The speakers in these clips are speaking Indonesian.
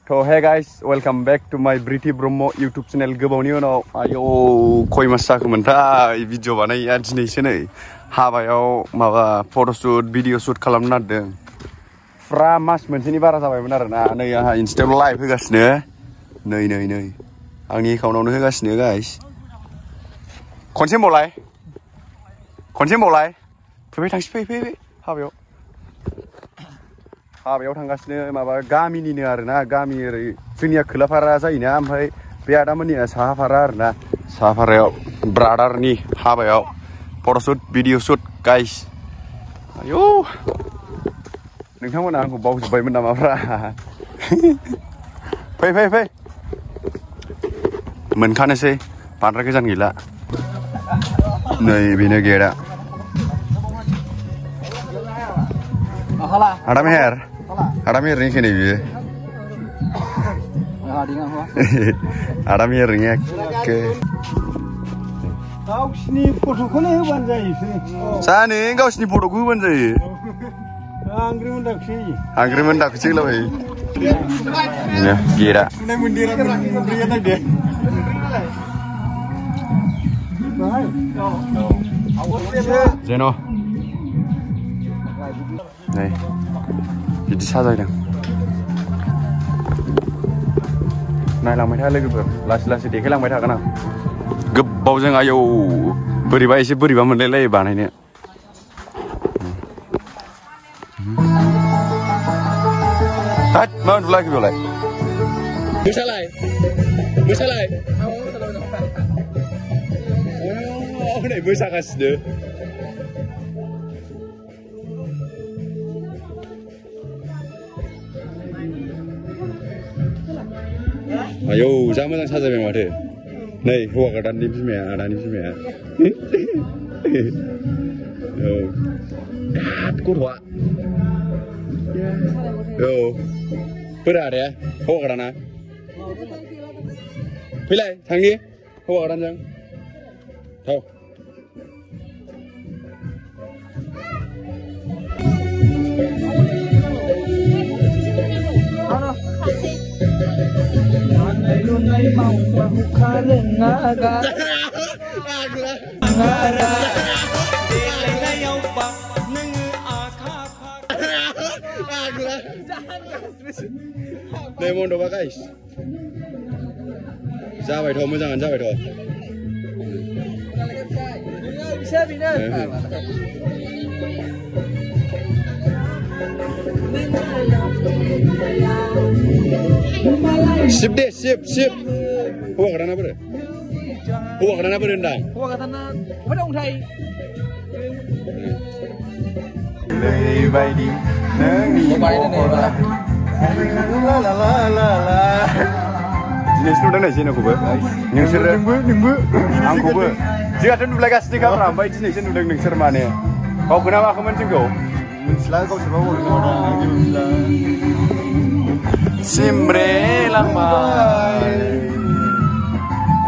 So hey guys, welcome back to my Briti Bromo YouTube channel. Gobaवनि उनाव आयौ खय मास जाखोमोनथाय भिडिअ बानायया दिनैसो नै हाबायाव माबा फट'शुट भिडिअ शुट खालामनो नागिरदों। फ्रा मास मोनसेनि बारा जाबायमोन आरोना। नै आंहा इनस्टायाव लाइभ होगासिनो। नै आंनि एकाउन्टावनो होगासिनो गाइस। खनसे होनबावलाय फैबाय थांसै फै हाबायाव थांगासिनो माबा गामिनिनो आरोना गामि ओरै जोंनिया खोलाफारा जायोना ओमफ्राय बे आदामोननिया साहाफारा आरोना साहाफारायाव ब्रादारनि हाबायाव फट'शुट भिडिअ शुट गाइस। आयौ नोंथांमोना आंखौ बावजोब्बायमोन नामाफ्रा फै मोनखानोसै बांद्राय गोजान गैला। नै बेनो गेटआ। Ada miring ini biye. Ada miringnya ke. Kau sini foto kene hewan jai. Sana kau sini foto ku hewan jai. Angkri mendak sih lah bay. Ya, kira. Zeno. Nih. Jadi साजायदों नायलांबाय था लोगोफोर लासै देखायलांबाय थागोन आं गोबावजों आयौ बोरैबा मोनलायलायो बानायनो हाट मा उन्दुलाखै बेयावलाय मोसालाय नै मोसागासिनो आयौ जा मोजां साजायबाय माथो नै हौवा गोदाननि बिमाया आदानि बिमाया औ गाद गथ'आ औ बोरो आदाया हौवा गोदाना फैलाय थांनि हौवा गोदानजों थाव Nih mau coba guys. Jabai toh mojangan jabai toh. Bisa bina. Sip deh, sip. Hua kadana apa? Hua kadana apa rendang? Hua kadana apa dong Thai? Bayi Jenis nudan aja nih aku ber. Nyengsir nunggu. Aku ber. Jika tuh nulah kasih kamera, bayi jenis nudan nyengsir mana? Kau kenapa kamu mencengkau? Mencela kau sebab orang mencela. Simre lambai,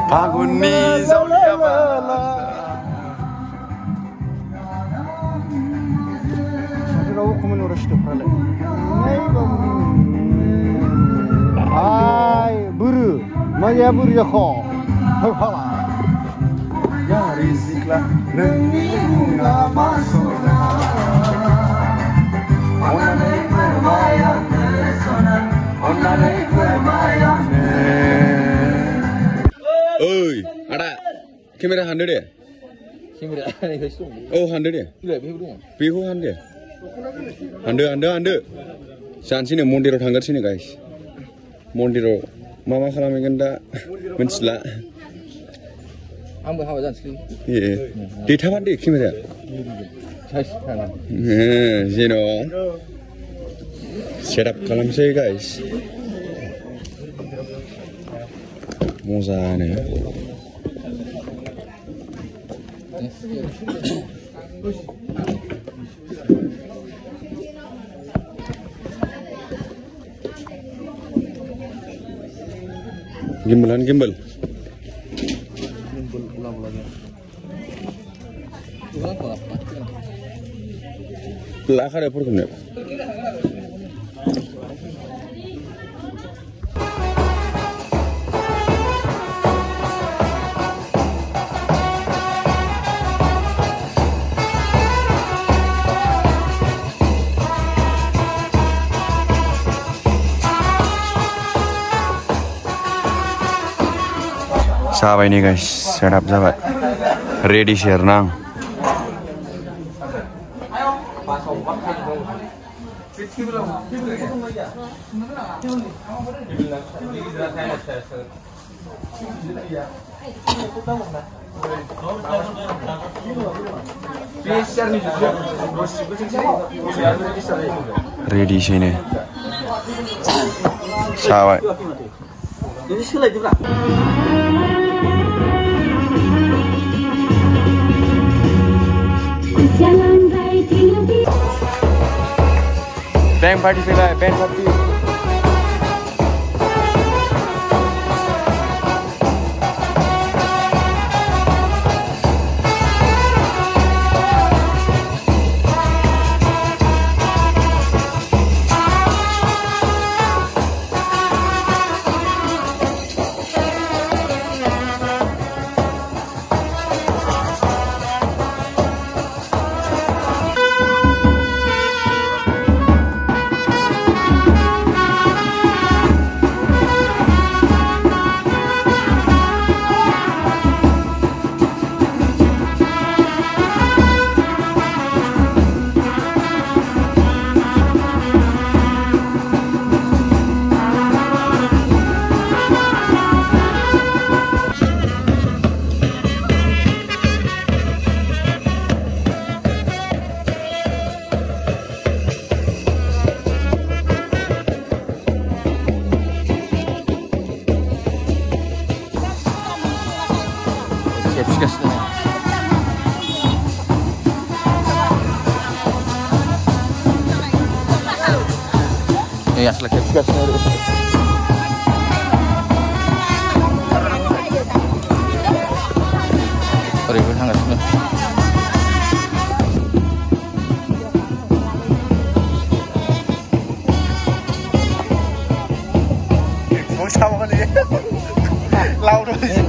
paguni zaulia bala. Aku kamu nurus tu pala. Hai, buru, mana buru ya kau? Pala. Ya riziklah, nengah masuklah. Oi, ada kamera handle deh. Kamera ini kesung. Oh handle deh. Bihu handle. Handle. Saat sini mondiro tanggal sini guys. Mondiro, mama kalau ingin dah mencela. Ambil hawa jangan sekali. Iya. Di taman deh kamera. Zino. Setup kalam saya guys. Moza nih. Gimbal. Lah ada apa? जाबाय nih guys, setup जाबाय. Ready share nang. Ready sini. Sawai. Band party fila, band party. Ya, selesai gasnya. Sorry, gue hangat nih. Mau sama nih. Lau dulu sih.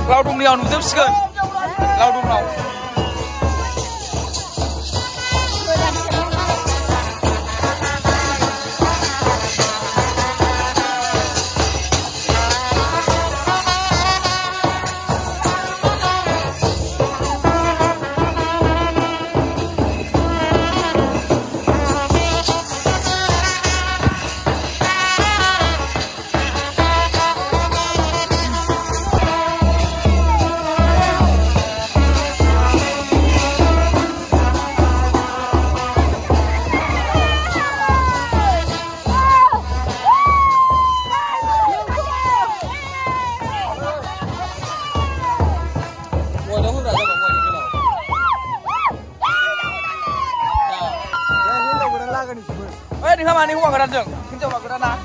Laudungniयाव नुजोबसिगोन लावदुमनाव Nih sama nih uang keran jeng, kita uang keran ah.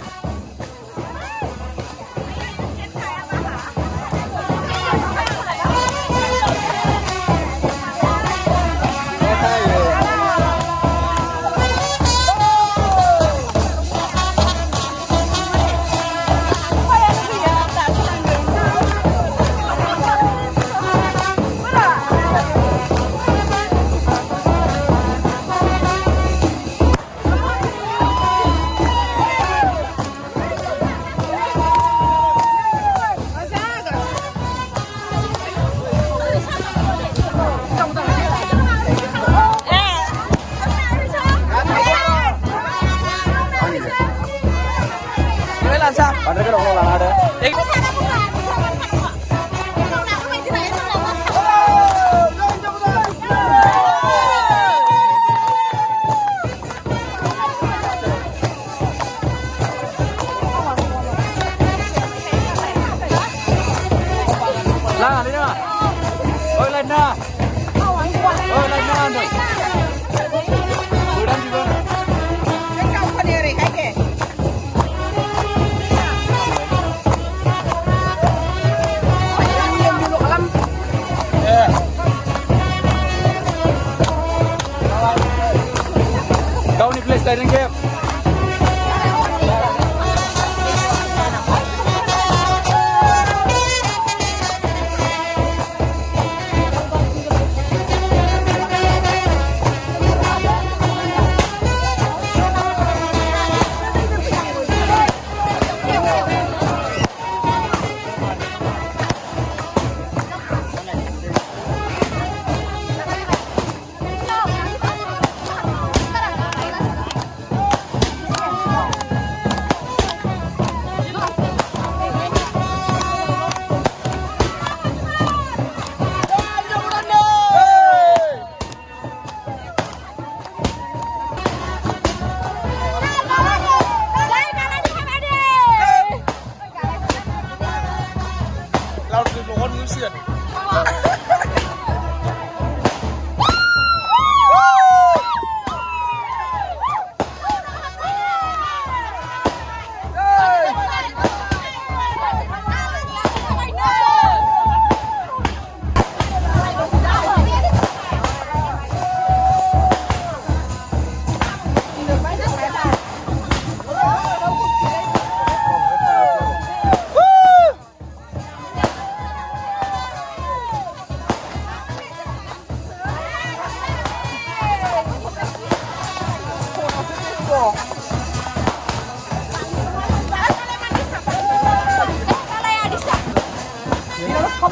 Ada kan orang ada. Lah, ini mah. Oi, Lena. Oi, Lena nih. Udah juga. Kau sendiri kayak. Kau ni play sliding game.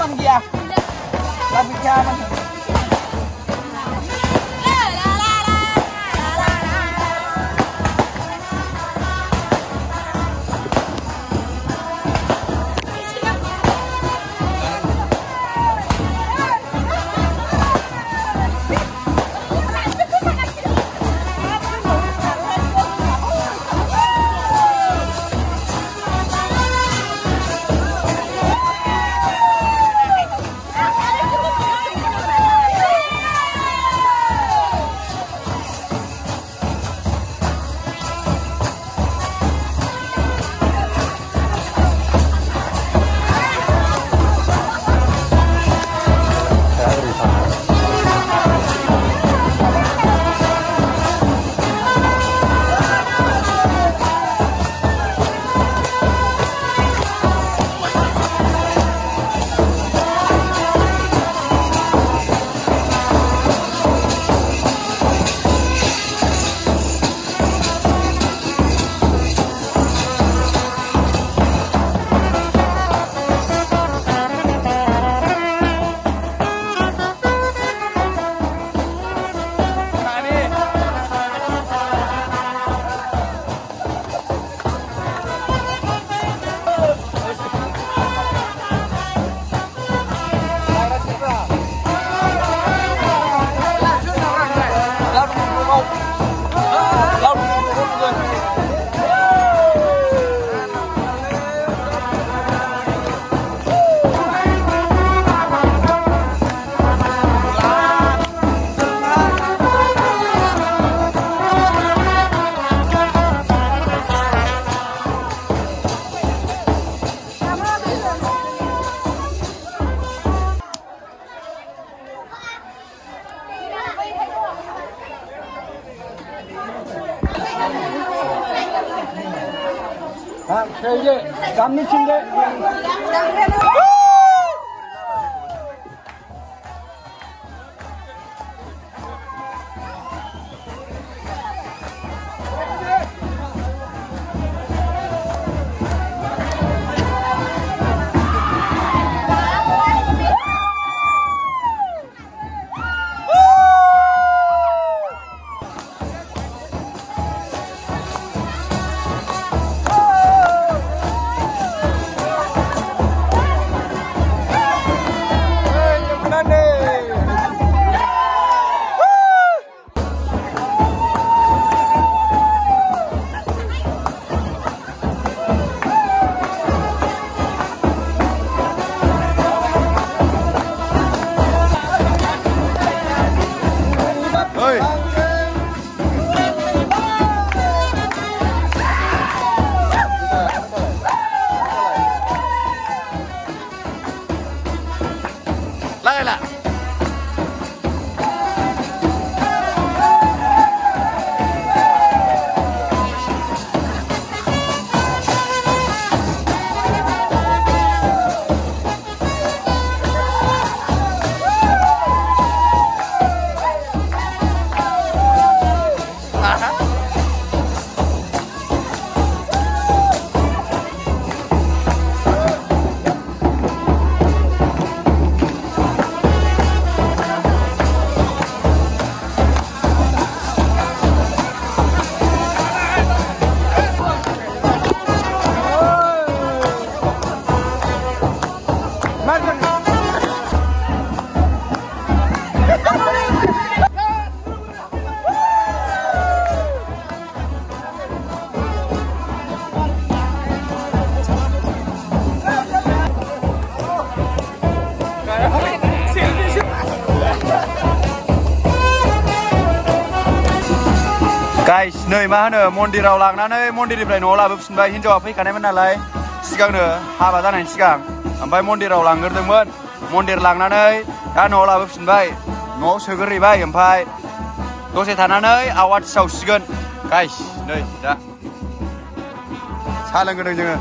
Lam kia. Lam kia man. 이제 남미친데 Guys, नै मा होनो मन्दिराव लांनानै मन्दिरनिफ्राय न'आव लाबोफिनबाय हिनजावा फैखानायमोन नालाय सिगांनो हाबा जानायनि सिगां ओमफ्राय मन्दिराव लांग्रोदोंमोन मन्दिर लांनानै दा न'आव लाबोफिनबाय न'आव सोग्रोहैबाय ओमफ्राय दसे थानानै आवाथि सावसिगोन गाइस नै दा साहा लोंगोदों जोङो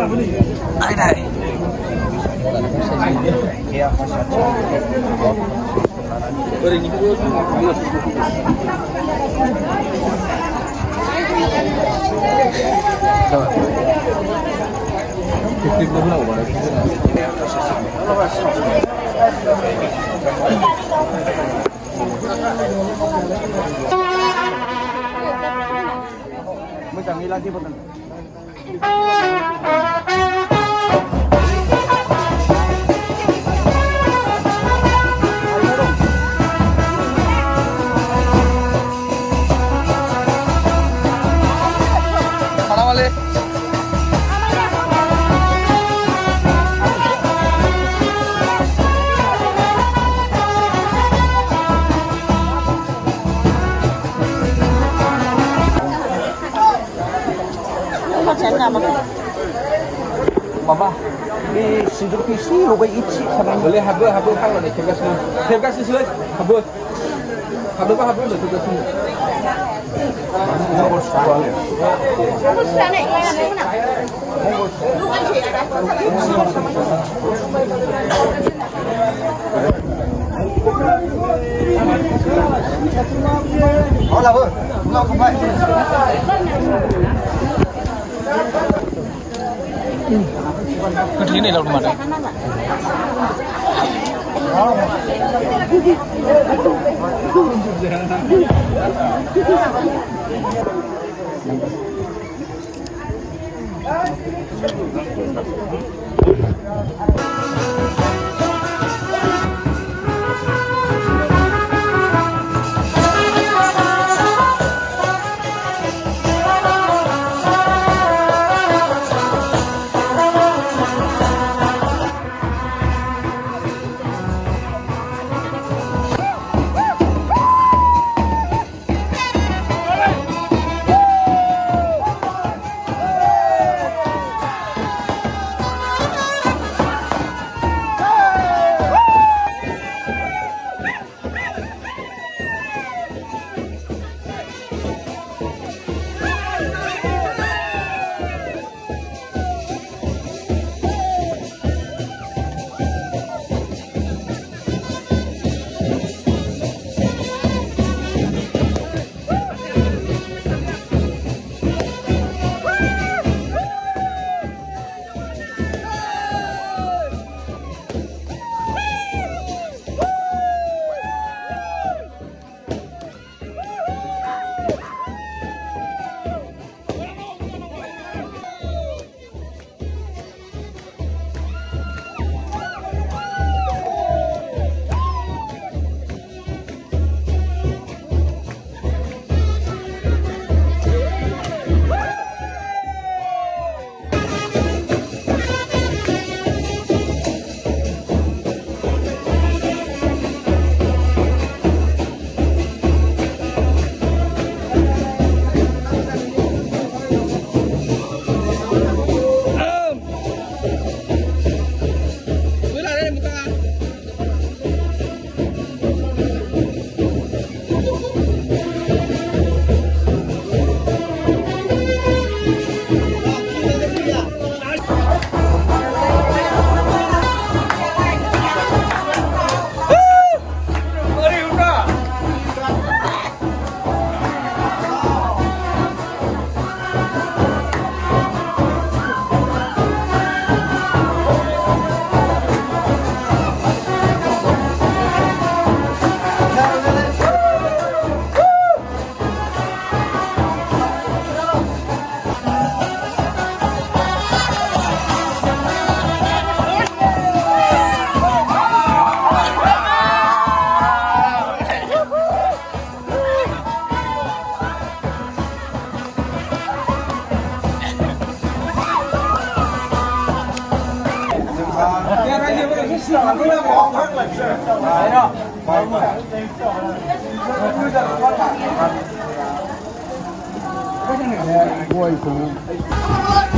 Ay. Lagi bukan? Mama, ini sindur PC lupa ici sama boleh habis hang lah tergas sini habis lah tergas sini. Oh lah bu, mau kembali. Ini lalu mana?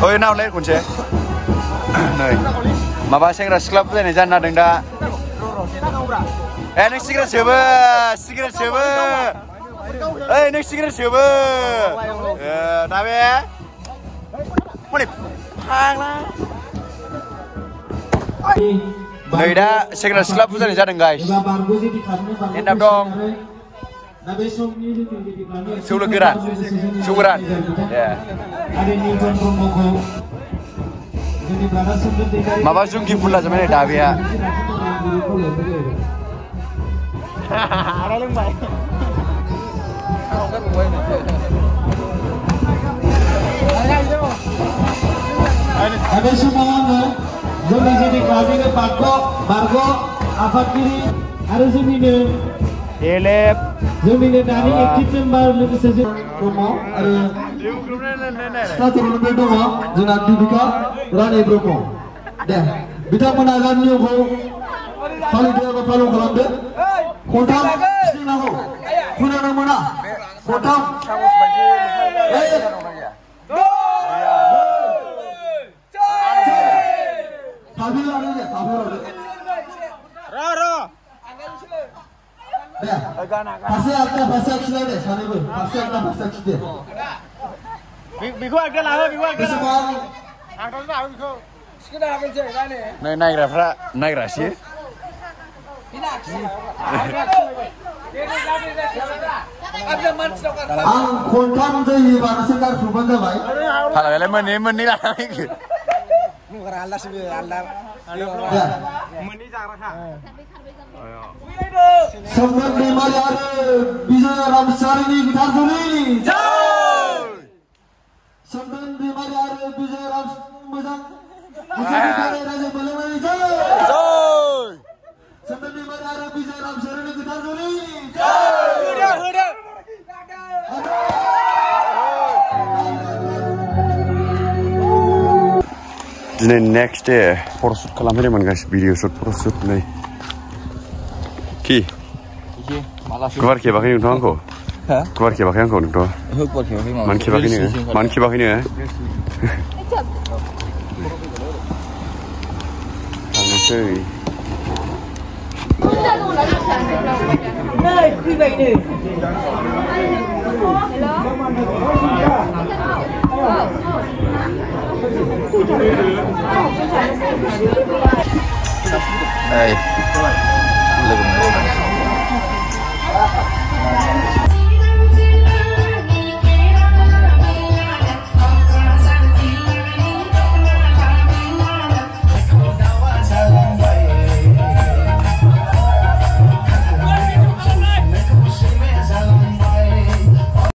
Oi nào lên con chế này mà ba sẽ ra club thế này ra nào đừng đã anh cigarette server ê next cigarette server nào bé नै दा सेंग्रा सिख्ला फुजानाय जादों गाइस एन्डाब दं जौ गोरान माबा जुंगि फुल लाजोबबाय नै दाबिया Ada semuanya, zombie jadi kami ke Bargo, Afakiri, ada zombie Elep. zombie dari ekip member lebih saja Bromo, ada satu lebih dua, jangan Dibika, Rani Bromo. Dah, kita menagan nyoba, palu dia apa palu kelambe, kontam, sini nahu, kuna mana, kontam, Pasal kita pasal kita deh, sana pun pasal kita pasal kita. Biku agak lah, biku agak. Semua. नै नायग्राफ्रा नायग्रासो Ang kontam jadi mana sekarang sudah jabai. हालाय मोननै लानानै Sempat di mana bisa ramsari ni gitar suri. Sempat di mana bisa rams muzang. Raja Balamani jauh. Sempat di mana bisa ramsari ni gitar suri. दिनै next day photoshoot खालामफैदोंमोन guys video shoot photoshoot नै कि गुवार खेबाखै नोंथ' आंखौ गुवार खेबाखै आंखौ नोंथ' मानो खेबाखै नोङो थांनोसै Hey.